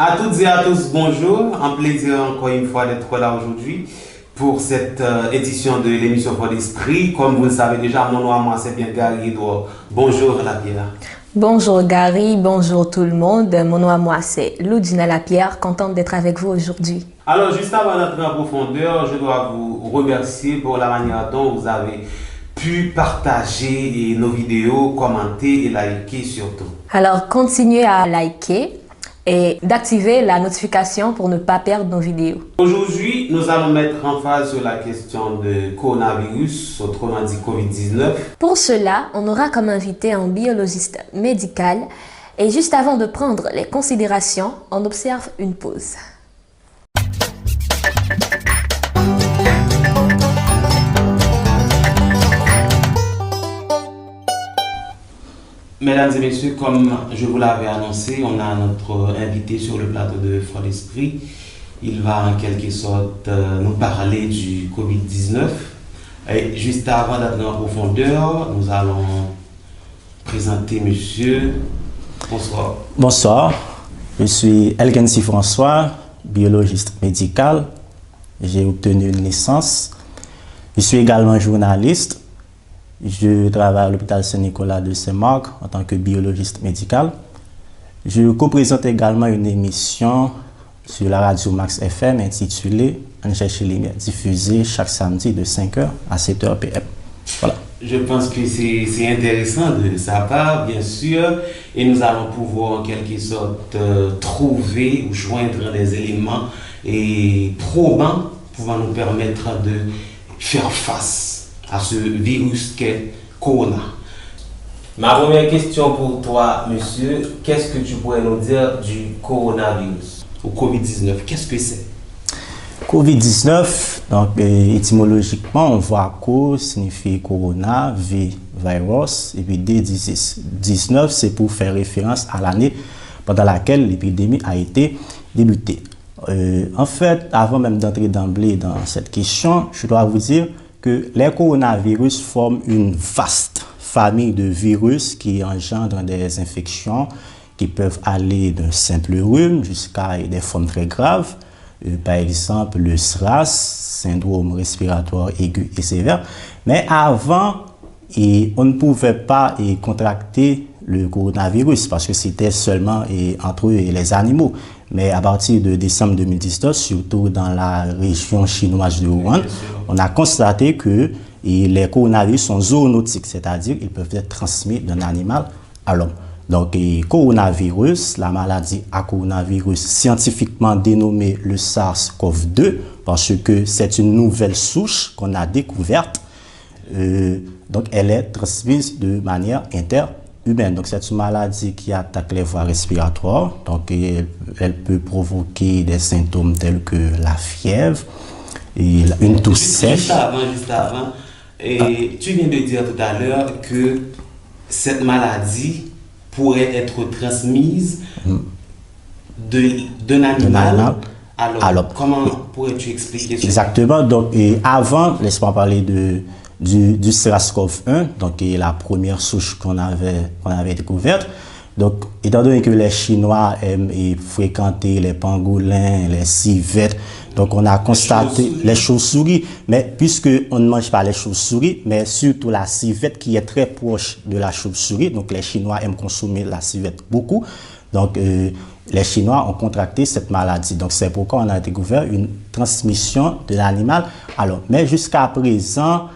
À toutes et à tous, bonjour. Un plaisir encore une fois d'être là aujourd'hui pour cette édition de l'émission Fort d'Esprit. Comme vous le savez déjà, mon nom à moi c'est bien Gary Edouard. Bonjour Lapierre. Bonjour Gary, bonjour tout le monde. Mon nom à moi c'est Loudina Lapierre, contente d'être avec vous aujourd'hui. Alors juste avant d'entrer en profondeur, je dois vous remercier pour la manière dont vous avez pu partager nos vidéos, commenter et liker surtout. Alors continuez à liker et d'activer la notification pour ne pas perdre nos vidéos. Aujourd'hui, nous allons mettre en phase sur la question de coronavirus, autrement dit COVID-19. Pour cela, on aura comme invité un biologiste médical et juste avant de prendre les considérations, on observe une pause. Mesdames et messieurs, comme je vous l'avais annoncé, on a notre invité sur le plateau de Fort d'Esprit. Il va en quelque sorte nous parler du Covid-19. Et juste avant d'entrer en profondeur, nous allons présenter monsieur. Bonsoir. Bonsoir, je suis Elgensi François, biologiste médical. J'ai obtenu une licence. Je suis également journaliste. Je travaille à l'hôpital Saint-Nicolas de Saint-Marc en tant que biologiste médical. Je co-présente également une émission sur la radio Max FM intitulée On cherche les lumières, diffusée chaque samedi de 5h à 7h PM. Voilà. Je pense que c'est intéressant de sa part, bien sûr, et nous allons pouvoir en quelque sorte trouver ou joindre des éléments et probants pouvant nous permettre de faire face à ce virus qu'est Corona. Ma première question pour toi, monsieur, qu'est-ce que tu pourrais nous dire du coronavirus ou Covid-19? Qu'est-ce que c'est? Covid-19, donc étymologiquement, on voit co signifie corona, V virus, et puis D disease. 19, c'est pour faire référence à l'année pendant laquelle l'épidémie a été débutée. En fait, avant même d'entrer d'emblée dans cette question, je dois vous dire que les coronavirus forment une vaste famille de virus qui engendrent des infections qui peuvent aller d'un simple rhume jusqu'à des formes très graves, par exemple le SRAS, syndrome respiratoire aigu et sévère. Mais avant, on ne pouvait pas contracter le coronavirus parce que c'était seulement entre eux et les animaux. Mais à partir de décembre 2019, surtout dans la région chinoise de Wuhan, on a constaté que les coronavirus sont zoonotiques, c'est-à-dire qu'ils peuvent être transmis d'un animal à l'homme. Donc, coronavirus, la maladie à coronavirus scientifiquement dénommée le SARS-CoV-2, parce que c'est une nouvelle souche qu'on a découverte. Donc, elle est transmise de manière interhumaine. Donc, c'est une maladie qui attaque les voies respiratoires. Donc, elle peut provoquer des symptômes tels que la fièvre et une toux sèche. Juste avant. Et tu viens de dire tout à l'heure que cette maladie pourrait être transmise d'un animal à l'homme. Comment pourrais-tu expliquer ça? Exactement. Donc, avant, laisse-moi parler du SARS-CoV-1, donc la première souche qu'on avait découverte. Donc, étant donné que les Chinois aiment fréquenter les pangolins, les civettes, donc on a constaté les chauves-souris, mais puisque on ne mange pas les chauves-souris, mais surtout la civette qui est très proche de la chauve-souris, donc les Chinois aiment consommer la civette beaucoup, donc les Chinois ont contracté cette maladie. Donc c'est pourquoi on a découvert une transmission de l'animal. Alors, mais jusqu'à présent,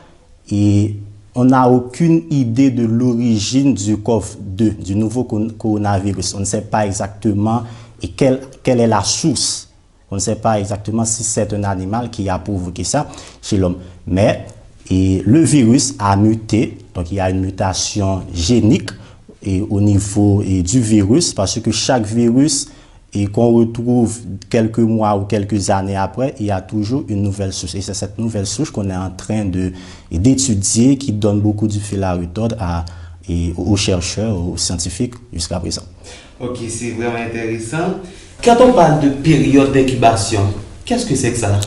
on n'a aucune idée de l'origine du CoV-2, du nouveau coronavirus. On ne sait pas exactement quelle est la source. On ne sait pas exactement si c'est un animal qui a provoqué ça chez l'homme. Mais le virus a muté, donc il y a une mutation génique au niveau du virus, parce que chaque virus qu'on retrouve quelques mois ou quelques années après, il y a toujours une nouvelle souche. Et c'est cette nouvelle souche qu'on est en train d'étudier, qui donne beaucoup du fil à retordre aux chercheurs, aux scientifiques jusqu'à présent. Ok, c'est vraiment intéressant. Quand on parle de période d'incubation, qu'est-ce que c'est que ça?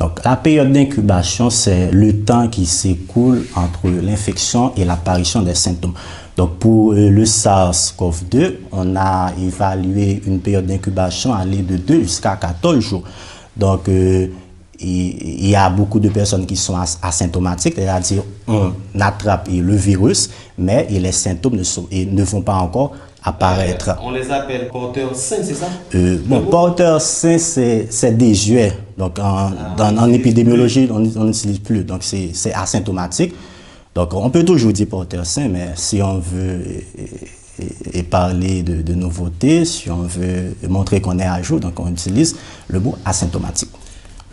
Donc, la période d'incubation, c'est le temps qui s'écoule entre l'infection et l'apparition des symptômes. Donc, pour le SARS-CoV-2, on a évalué une période d'incubation allant de 2 jusqu'à 14 jours. Donc, il y a beaucoup de personnes qui sont asymptomatiques, c'est-à-dire on attrape le virus, mais les symptômes ne vont pas encore apparaître. On les appelle porteurs sains, c'est ça? Bon, porteurs sains, c'est désuet. Donc, en épidémiologie, on n'utilise plus. Donc, c'est asymptomatique. Donc, on peut toujours dire porteur sain, mais si on veut parler de nouveautés, si on veut montrer qu'on est à jour, donc on utilise le mot asymptomatique.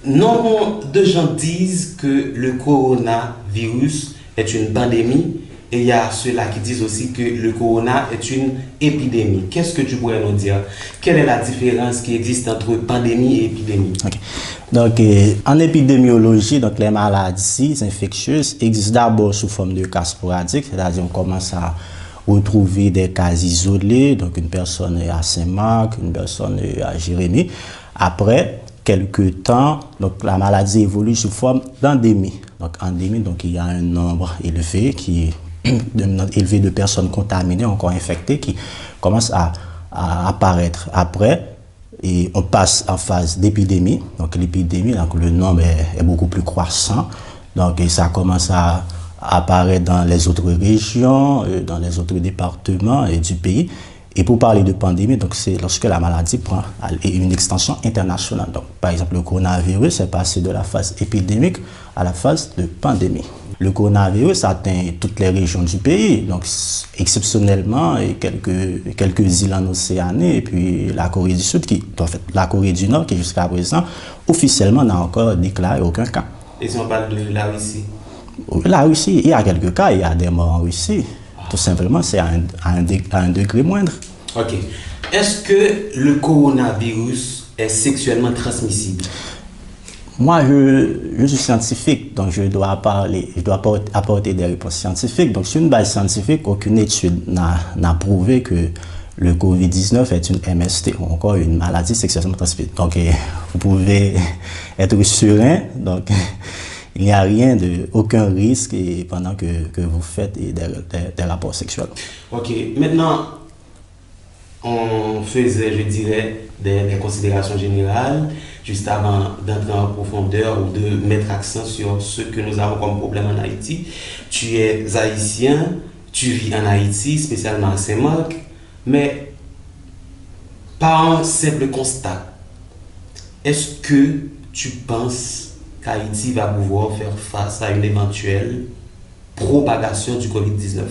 Nombre de gens disent que le coronavirus est une pandémie et il y a ceux-là qui disent aussi que le corona est une épidémie. Qu'est-ce que tu pourrais nous dire? Quelle est la différence qui existe entre pandémie et épidémie? Okay. Donc, en épidémiologie, donc, les maladies infectieuses existent d'abord sous forme de cas sporadiques, c'est-à-dire on commence à retrouver des cas isolés, donc une personne est à Saint-Marc, une personne est à Jérémie. Après quelques temps, donc, la maladie évolue sous forme d'endémie. Donc, endémie, donc, il y a un nombre élevé de personnes contaminées, encore infectées, qui commencent à apparaître. Après, et on passe en phase d'épidémie. Donc l'épidémie, le nombre est beaucoup plus croissant. Donc et ça commence à apparaître dans les autres régions, dans les autres départements du pays. Et pour parler de pandémie, donc c'est lorsque la maladie prend une extension internationale. Donc par exemple, le coronavirus est passé de la phase épidémique à la phase de pandémie. Le coronavirus atteint toutes les régions du pays, donc exceptionnellement quelques îles en Océanie et puis la Corée du Sud, la Corée du Nord qui jusqu'à présent officiellement n'a encore déclaré aucun cas. Et si on parle de la Russie? La Russie, il y a quelques cas, il y a des morts en Russie. Tout simplement, c'est à un degré moindre. Ok. Est-ce que le coronavirus est sexuellement transmissible? Moi, je suis scientifique, donc je dois apporter des réponses scientifiques. Donc, sur une base scientifique, aucune étude n'a prouvé que le COVID-19 est une MST, ou encore une maladie sexuellement transmissible. Donc, vous pouvez être serein. Donc, il n'y a aucun risque pendant que vous faites des rapports sexuels. Ok. Maintenant, on faisait, je dirais, des considérations générales, juste avant d'entrer en profondeur ou de mettre accent sur ce que nous avons comme problème en Haïti. Tu es haïtien, tu vis en Haïti, spécialement à Saint-Marc, mais par un simple constat, est-ce que tu penses qu'Haïti va pouvoir faire face à une éventuelle propagation du COVID-19?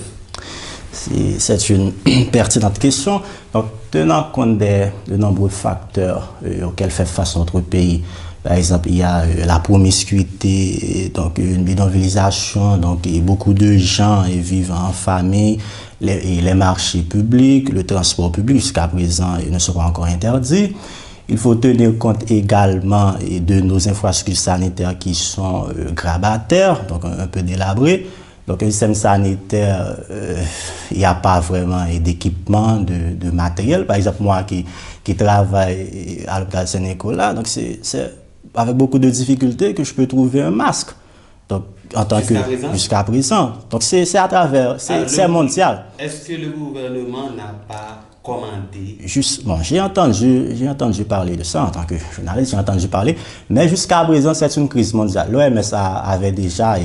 C'est une pertinente question. Donc, tenant compte de nombreux facteurs auxquels fait face notre pays, par exemple, il y a la promiscuité, donc une bidonvillisation, donc beaucoup de gens vivent en famille, les marchés publics, le transport public jusqu'à présent ne sont pas encore interdits. Il faut tenir compte également de nos infrastructures sanitaires qui sont grabataires, donc un peu délabrées. Donc, un système sanitaire, il n'y a pas vraiment d'équipement, de matériel. Par exemple, moi qui travaille à l'hôpital Saint-Nicolas, donc c'est avec beaucoup de difficultés que je peux trouver un masque. Donc, en tant que jusqu'à présent. Donc, c'est à travers, c'est mondial. Est-ce que le gouvernement n'a pas commandé? Bon, j'ai entendu parler de ça en tant que journaliste, j'ai entendu parler, mais jusqu'à présent, c'est une crise mondiale. L'OMS avait déjà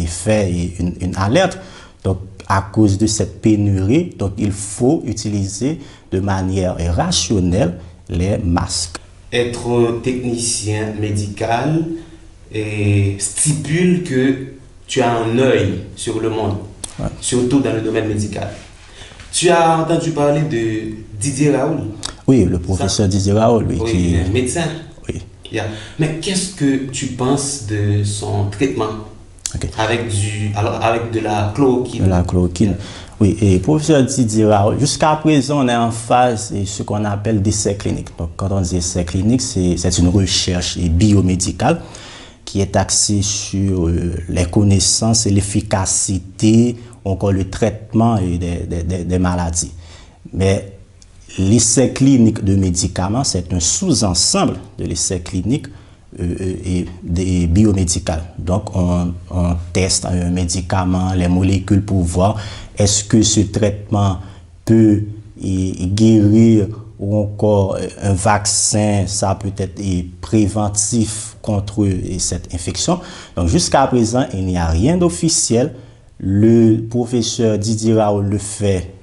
fait une alerte. Donc, à cause de cette pénurie, donc il faut utiliser de manière rationnelle les masques. Être technicien médical stipule que tu as un œil sur le monde, ouais, surtout dans le domaine médical. Tu as entendu parler de Didier Raoult? Oui, le professeur Didier Raoult, oui, qui est médecin. Oui. Yeah. Mais qu'est-ce que tu penses de son traitement? Okay. Avec de la chloroquine? De la chloroquine. Oui, et professeur Didier Raoult, jusqu'à présent, on est en phase de ce qu'on appelle d'essai clinique. Donc, quand on dit essai clinique, c'est une recherche biomédicale qui est axée sur les connaissances et l'efficacité, encore le traitement des maladies. Mais l'essai clinique de médicaments, c'est un sous-ensemble de l'essai clinique des biomédicales. Donc, on teste un médicament, les molécules pour voir est-ce que ce traitement peut guérir ou encore un vaccin, ça peut être préventif contre cette infection. Donc, jusqu'à présent, il n'y a rien d'officiel. Le professeur Didier Raoult le fait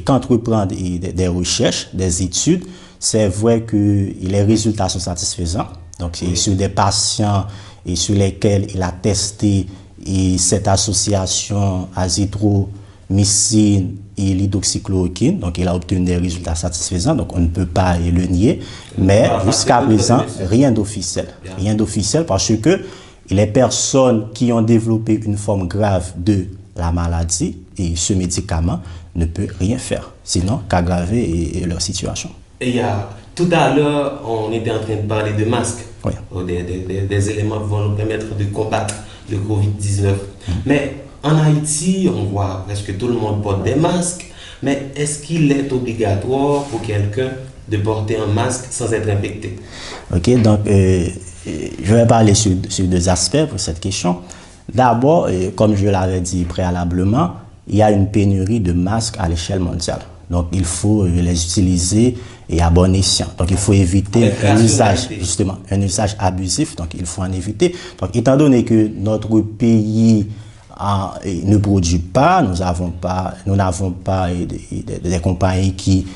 qu'entreprend des recherches, des études. C'est vrai que les résultats sont satisfaisants. Donc, c'est sur des patients et sur lesquels il a testé cette association azithromycine et l'hydroxychloroquine. Donc, il a obtenu des résultats satisfaisants. Donc, on ne peut pas le nier. Mais jusqu'à présent, rien d'officiel. Rien d'officiel parce que les personnes qui ont développé une forme grave de la maladie et ce médicament ne peut rien faire, sinon qu'aggraver leur situation. Et tout à l'heure, on était en train de parler de masques, oui. Des éléments qui vont nous permettre de combattre le Covid-19. Mais en Haïti, on voit presque tout le monde porte des masques, mais est-ce qu'il est obligatoire pour quelqu'un de porter un masque sans être infecté? Ok, donc je vais parler sur deux aspects pour cette question. D'abord, comme je l'avais dit préalablement, il y a une pénurie de masques à l'échelle mondiale. Donc, il faut les utiliser et à bon escient. Donc, il faut éviter un usage abusif. Donc, il faut en éviter. Donc, étant donné que notre pays ne produit pas, nous n'avons pas des compagnies qui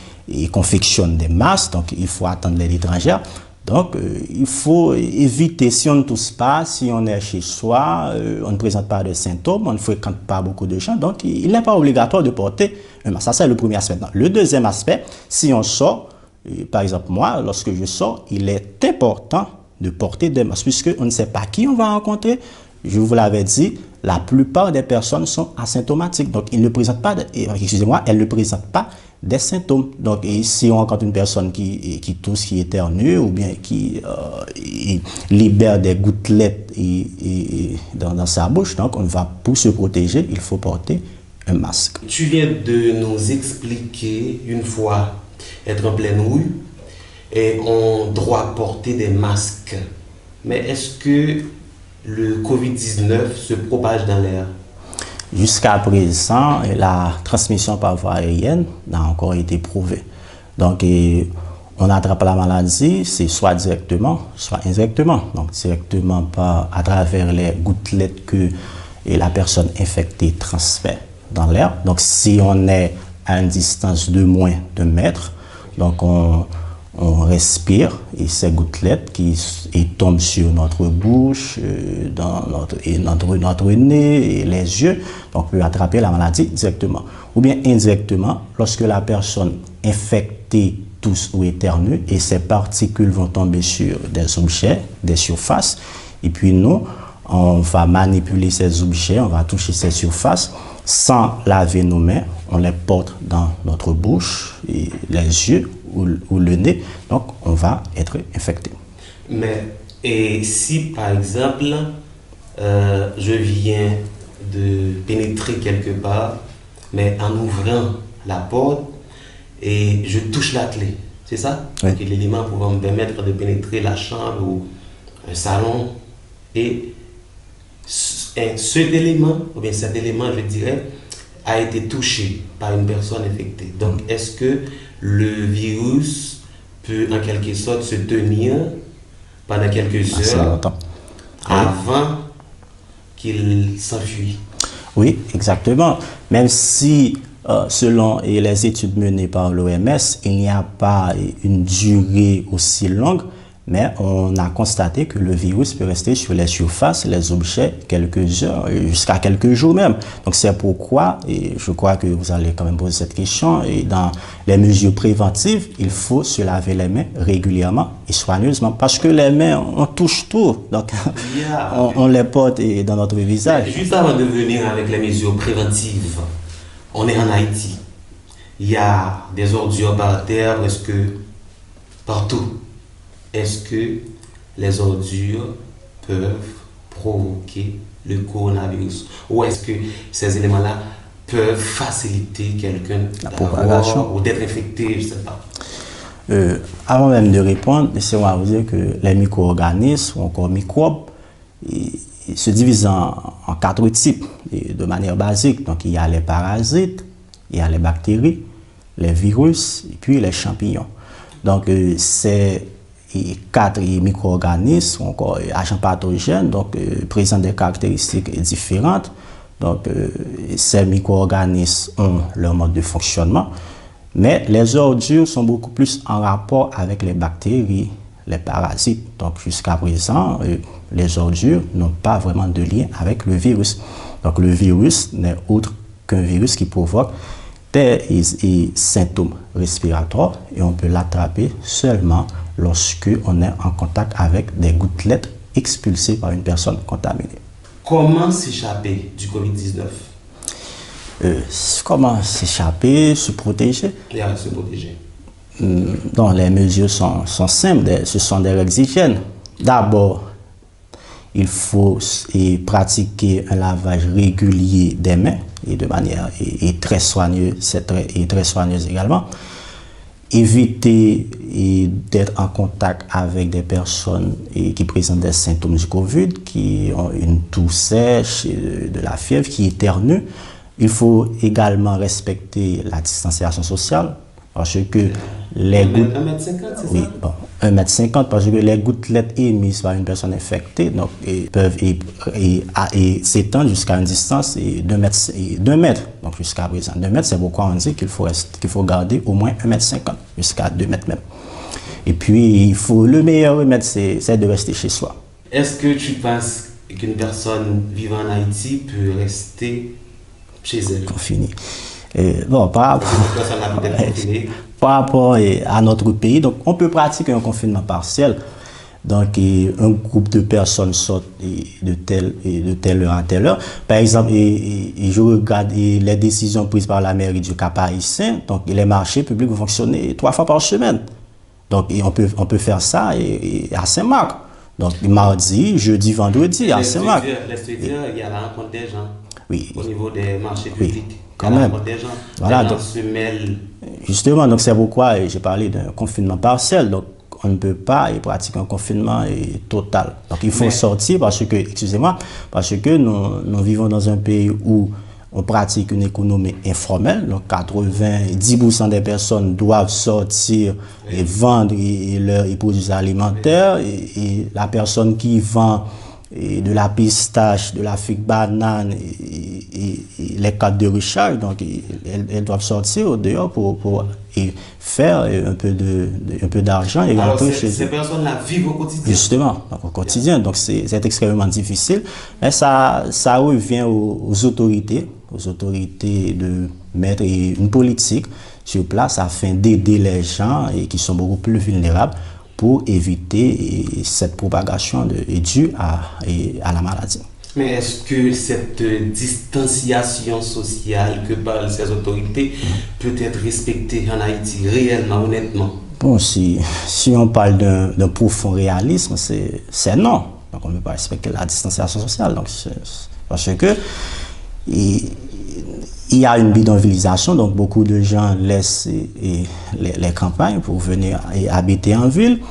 confectionnent des masques. Donc, il faut attendre l'aide étrangère. Donc, il faut éviter, si on ne tousse pas, si on est chez soi, on ne présente pas de symptômes, on ne fréquente pas beaucoup de gens, donc il n'est pas obligatoire de porter un masque. Ça, c'est le premier aspect. Le deuxième aspect, si on sort, par exemple moi, lorsque je sors, il est important de porter des masques, puisqu'on ne sait pas qui on va rencontrer. Je vous l'avais dit, la plupart des personnes sont asymptomatiques, donc elles ne présentent pas des symptômes. Donc, si on rencontre une personne qui tousse, qui éternue, ou bien qui libère des gouttelettes dans sa bouche, donc pour se protéger, il faut porter un masque. Tu viens de nous expliquer, une fois être en pleine rue, et on doit porter des masques. Mais est-ce que le Covid-19 se propage dans l'air? Jusqu'à présent, la transmission par voie aérienne n'a encore été prouvée. Donc, on attrape la maladie, c'est soit directement, soit indirectement. Donc, directement à travers les gouttelettes que la personne infectée transmet dans l'air. Donc, si on est à une distance de moins d'un mètre, donc on respire et ces gouttelettes qui tombent sur notre bouche, dans notre nez et les yeux, donc on peut attraper la maladie directement. Ou bien indirectement, lorsque la personne infectée tousse ou éternue et ces particules vont tomber sur des objets, des surfaces, et puis nous, on va manipuler ces objets, on va toucher ces surfaces sans laver nos mains, on les porte dans notre bouche, et les yeux ou le nez, donc on va être infecté. Mais, et si par exemple, je viens de pénétrer quelque part, mais en ouvrant la porte, et je touche la clé, c'est ça? Oui. Donc l'élément pouvant me permettre de pénétrer la chambre ou un salon, et cet élément, je dirais, a été touché par une personne infectée. Donc, est-ce que le virus peut en quelque sorte se tenir pendant quelques heures avant qu'il s'enfuit? Oui, exactement. Même si, selon les études menées par l'OMS, il n'y a pas une durée aussi longue, mais on a constaté que le virus peut rester sur les surfaces, les objets, quelques heures, jusqu'à quelques jours même. Donc c'est pourquoi, et je crois que vous allez quand même poser cette question, et dans les mesures préventives, il faut se laver les mains régulièrement et soigneusement, parce que les mains, on touche tout, donc on les porte dans notre visage. Mais juste avant de venir avec les mesures préventives, on est en Haïti. Il y a des ordures par terre, presque partout. Est-ce que les ordures peuvent provoquer le coronavirus? Ou est-ce que ces éléments-là peuvent faciliter quelqu'un d'avoir ou d'être infecté, je ne sais pas? Avant même de répondre, laissez-moi vous dire que les micro-organismes ou encore microbes ils se divisent en 4 types de manière basique. Donc il y a les parasites, il y a les bactéries, les virus et puis les champignons. Donc ces 4 micro-organismes ou encore agents pathogènes présentent des caractéristiques différentes. Donc ces micro-organismes ont leur mode de fonctionnement. Mais les ordures sont beaucoup plus en rapport avec les bactéries, les parasites. Donc jusqu'à présent, les ordures n'ont pas vraiment de lien avec le virus. Donc le virus n'est autre qu'un virus qui provoque des symptômes respiratoires et on peut l'attraper seulement lorsque on est en contact avec des gouttelettes expulsées par une personne contaminée. Comment s'échapper du COVID-19? Comment s'échapper, se protéger? Se protéger. Donc, les mesures sont simples, ce sont des règles d'hygiène. D'abord, il faut pratiquer un lavage régulier des mains et de manière très soigneuse, très soigneuse également. Éviter d'être en contact avec des personnes qui présentent des symptômes du COVID, qui ont une toux sèche, de la fièvre, qui éternuent. Il faut également respecter la distanciation sociale parce que les gouttelettes... 1,50 m, c'est oui, ça? Bon, 1,50 m parce que les gouttelettes émises par une personne infectée peuvent s'étendre jusqu'à une distance de 2 mètres. Donc jusqu'à présent, 2 mètres, c'est pourquoi on dit qu'il faut garder au moins 1,50 m jusqu'à 2 mètres même. Et puis, le meilleur remède, c'est de rester chez soi. Est-ce que tu penses qu'une personne vivant en Haïti peut rester chez elle? Confiné. Bon, par rapport à notre pays, donc on peut pratiquer un confinement partiel. Donc, un groupe de personnes sortent de telle heure à telle heure. Par exemple, je regarde les décisions prises par la mairie du Cap-Haïtien. Donc, les marchés publics vont fonctionner 3 fois par semaine. Donc, on peut faire ça à Saint-Marc. Donc, mardi, jeudi, vendredi, à Saint-Marc. Il y a la rencontre des gens. Oui. Au niveau des marchés publics. Oui, quand même. Des gens. Voilà, les gens donc, se mêlent. Justement, donc c'est pourquoi j'ai parlé d'un confinement partiel. Donc, on ne peut pas pratiquer un confinement total. Donc, il faut sortir parce que nous vivons dans un pays où on pratique une économie informelle. Donc, 90% des personnes doivent sortir et vendre leurs produits alimentaires. Et la personne qui vend de la pistache, de la figue banane et les cartes de recharge, donc elles doivent sortir au dehors pour faire un peu d'argent et rentrer chez eux. Ces personnes-là vivent au quotidien. Justement, donc au quotidien. Donc c'est extrêmement difficile. Mais ça revient aux autorités de mettre une politique sur place afin d'aider les gens qui sont beaucoup plus vulnérables pour éviter cette propagation due à la maladie. Mais est-ce que cette distanciation sociale que parlent ces autorités peut être respectée en Haïti réellement, honnêtement? Bon, si on parle d'un profond réalisme, c'est non. Donc on ne peut pas respecter la distanciation sociale. Donc, parce que il y a une bidonvillisation, donc beaucoup de gens laissent les campagnes pour venir habiter en ville.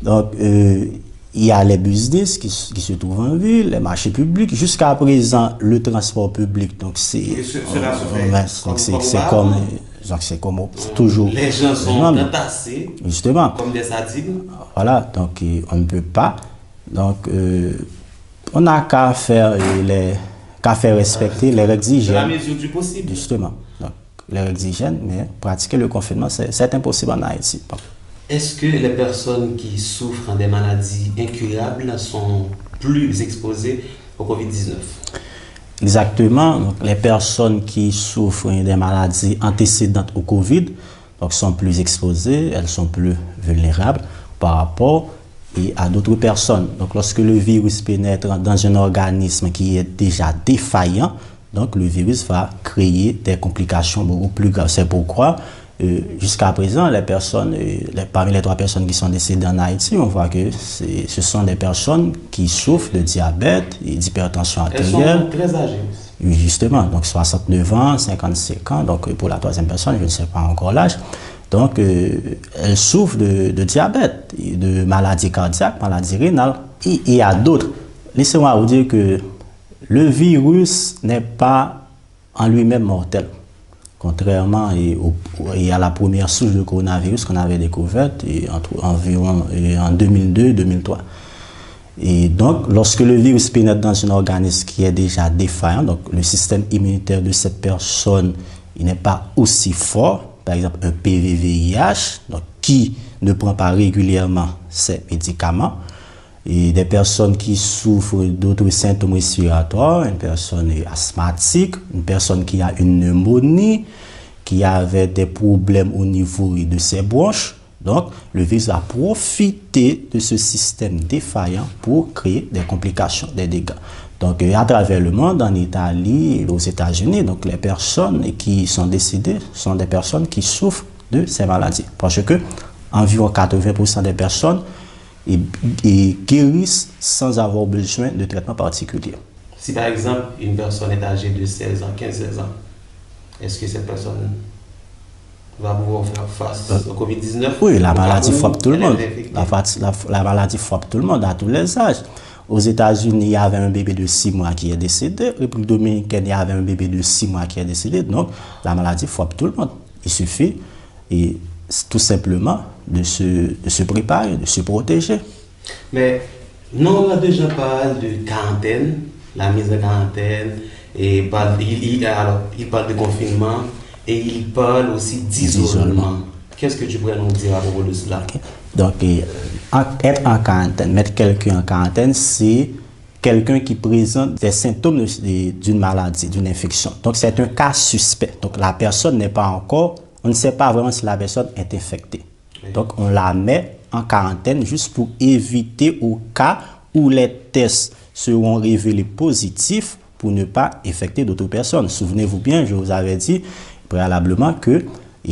Donc, il y a les business qui se trouvent en ville, les marchés publics. Jusqu'à présent, le transport public, donc c'est comme toujours. Les gens sont entassés justement comme des sardines. Voilà, donc on ne peut pas. Donc, on n'a qu'à faire respecter les règles d'hygiène. Dans la mesure du possible. Justement. Donc, les règles d'hygiène, mais pratiquer le confinement, c'est impossible en Haïti. Est-ce que les personnes qui souffrent des maladies incurables sont plus exposées au COVID-19? Exactement. Donc, les personnes qui souffrent des maladies antécédentes au COVID donc, sont plus exposées, elles sont plus vulnérables par rapport à d'autres personnes. Donc, lorsque le virus pénètre dans un organisme qui est déjà défaillant, donc le virus va créer des complications beaucoup plus graves. C'est pourquoi jusqu'à présent, parmi les 3 personnes qui sont décédées en Haïti, on voit que ce sont des personnes qui souffrent de diabète et d'hypertension artérielle. Elles sont très âgées. Oui, justement, donc 69 ans, 55 ans, donc pour la 3e personne, je ne sais pas encore l'âge. Donc, elle souffre de diabète, de maladies cardiaques, maladies rénales. Et il y a d'autres. Laissez-moi vous dire que le virus n'est pas en lui-même mortel. Contrairement à la première souche de coronavirus qu'on avait découverte environ en 2002-2003. Et donc, lorsque le virus pénètre dans un organisme qui est déjà défaillant, donc le système immunitaire de cette personne, il n'est pas aussi fort, par exemple un PVVIH, donc qui ne prend pas régulièrement ces médicaments, et des personnes qui souffrent d'autres symptômes respiratoires, une personne asthmatique, une personne qui a une pneumonie, qui avait des problèmes au niveau de ses bronches. Donc, le virus a profité de ce système défaillant pour créer des complications, des dégâts. Donc, à travers le monde, en Italie et aux États-Unis, donc les personnes qui sont décédées sont des personnes qui souffrent de ces maladies. Parce que environ 80% des personnes guérissent sans avoir besoin de traitement particulier. Si par exemple, une personne est âgée de 16 ans, 15-16 ans, est-ce que cette personne va pouvoir faire face au Covid-19? Oui, la maladie frappe tout le monde. La maladie frappe tout le monde à tous les âges. Aux États-Unis, il y avait un bébé de 6 mois qui est décédé. En République dominicaine, il y avait un bébé de 6 mois qui est décédé. Donc, la maladie frappe tout le monde. Il suffit tout simplement de se préparer, de se protéger. Mais non, là déjà parle de quarantaine, la mise en quarantaine, et il parle de confinement et il parle aussi d'isolement. Qu'est-ce que tu pourrais nous dire à propos de cela? Okay. Donc, être en quarantaine, mettre quelqu'un en quarantaine, c'est quelqu'un qui présente des symptômes d'une maladie, d'une infection. Donc, c'est un cas suspect. Donc, la personne n'est pas encore, on ne sait pas vraiment si la personne est infectée. Oui. Donc, on la met en quarantaine juste pour éviter au cas où les tests seront révélés positifs pour ne pas infecter d'autres personnes. Souvenez-vous bien, je vous avais dit préalablement que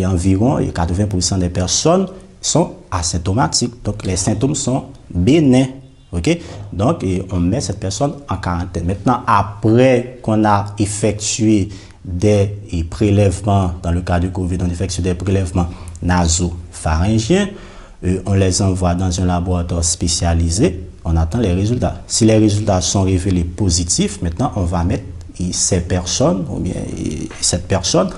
environ 80% des personnes sont asymptomatiques. Donc, les symptômes sont bénins. Okay? Donc, on met cette personne en quarantaine. Maintenant, après qu'on a effectué des prélèvements, dans le cas du Covid, on effectue des prélèvements nasopharyngiens, on les envoie dans un laboratoire spécialisé, on attend les résultats. Si les résultats sont révélés positifs, maintenant, on va mettre ces personnes, ou bien cette personne,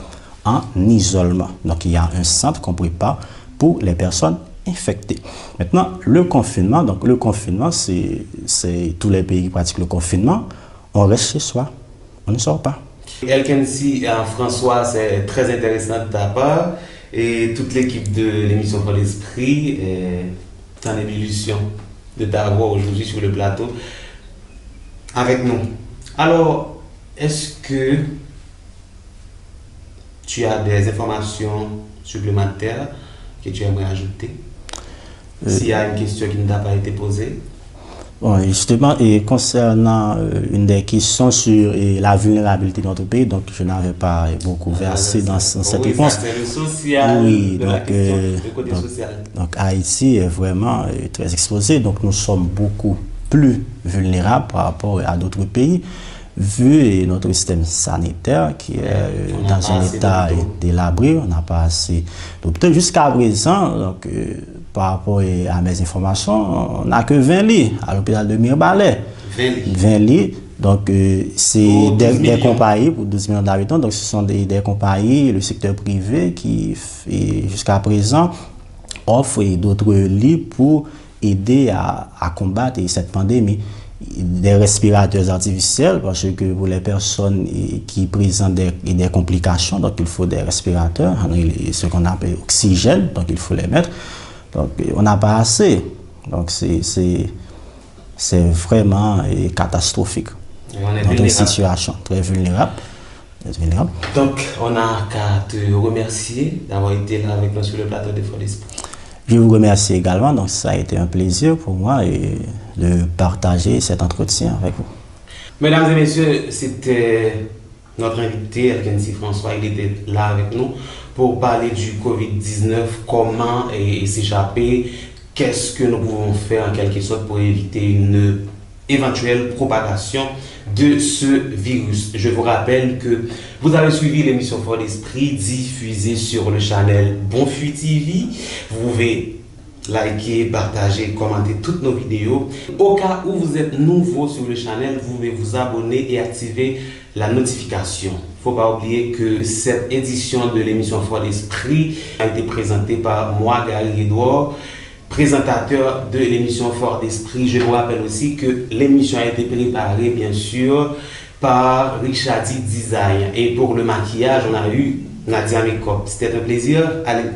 en isolement. Donc, il y a un centre qu'on prépare pour les personnes infectées. Maintenant, le confinement, c'est tous les pays qui pratiquent le confinement, on reste chez soi, on ne sort pas. Elkensi, François, c'est très intéressant de ta part et toute l'équipe de l'émission Pour l'Esprit est en ébullition de t'avoir aujourd'hui sur le plateau avec nous. Alors, est-ce que tu as des informations supplémentaires que tu aimerais ajouter? S'il y a une question qui ne t'a pas été posée. Bon, justement, concernant une des questions sur la vulnérabilité de notre pays, donc je n'avais pas beaucoup versé dans cette réponse. C'est le social, oui, le côté social. Donc Haïti est vraiment très exposé, donc nous sommes beaucoup plus vulnérables par rapport à d'autres pays, vu notre système sanitaire qui est dans un état délabré, on n'a pas assez d'hôpitaux. Jusqu'à présent, donc, par rapport à mes informations, on n'a que 20 lits à l'hôpital de Mirbalais. 20 lits. Donc, c'est des compagnies pour 12 millions d'habitants. Donc, ce sont des compagnies, le secteur privé qui, jusqu'à présent, offre d'autres lits pour aider à combattre cette pandémie. Des respirateurs artificiels, parce que pour les personnes qui présentent des complications, donc il faut des respirateurs, ce qu'on appelle oxygène, donc il faut les mettre. Donc on n'a pas assez. Donc c'est vraiment catastrophique. Dans une situation très vulnérable. Donc on a qu'à te remercier d'avoir été là avec nous sur le plateau de Pour l'Esprit. Je vous remercie également, donc ça a été un plaisir pour moi de partager cet entretien avec vous. Mesdames et messieurs, c'était notre invité, Elkensi François, il était là avec nous pour parler du Covid-19, comment s'échapper, qu'est-ce que nous pouvons faire en quelque sorte pour éviter une éventuelle propagation de ce virus. Je vous rappelle que vous avez suivi l'émission Fort d'Esprit diffusée sur le channel Bonfuit TV. Vous pouvez liker, partager, commenter toutes nos vidéos. Au cas où vous êtes nouveau sur le channel, vous pouvez vous abonner et activer la notification. Il ne faut pas oublier que cette édition de l'émission Fort d'Esprit a été présentée par moi, Gary Edouard, présentateur de l'émission Fort d'Esprit. Je vous rappelle aussi que l'émission a été préparée, bien sûr, par Richardy Design. Et pour le maquillage, on a eu Nadia Makeup. C'était un plaisir. Allez.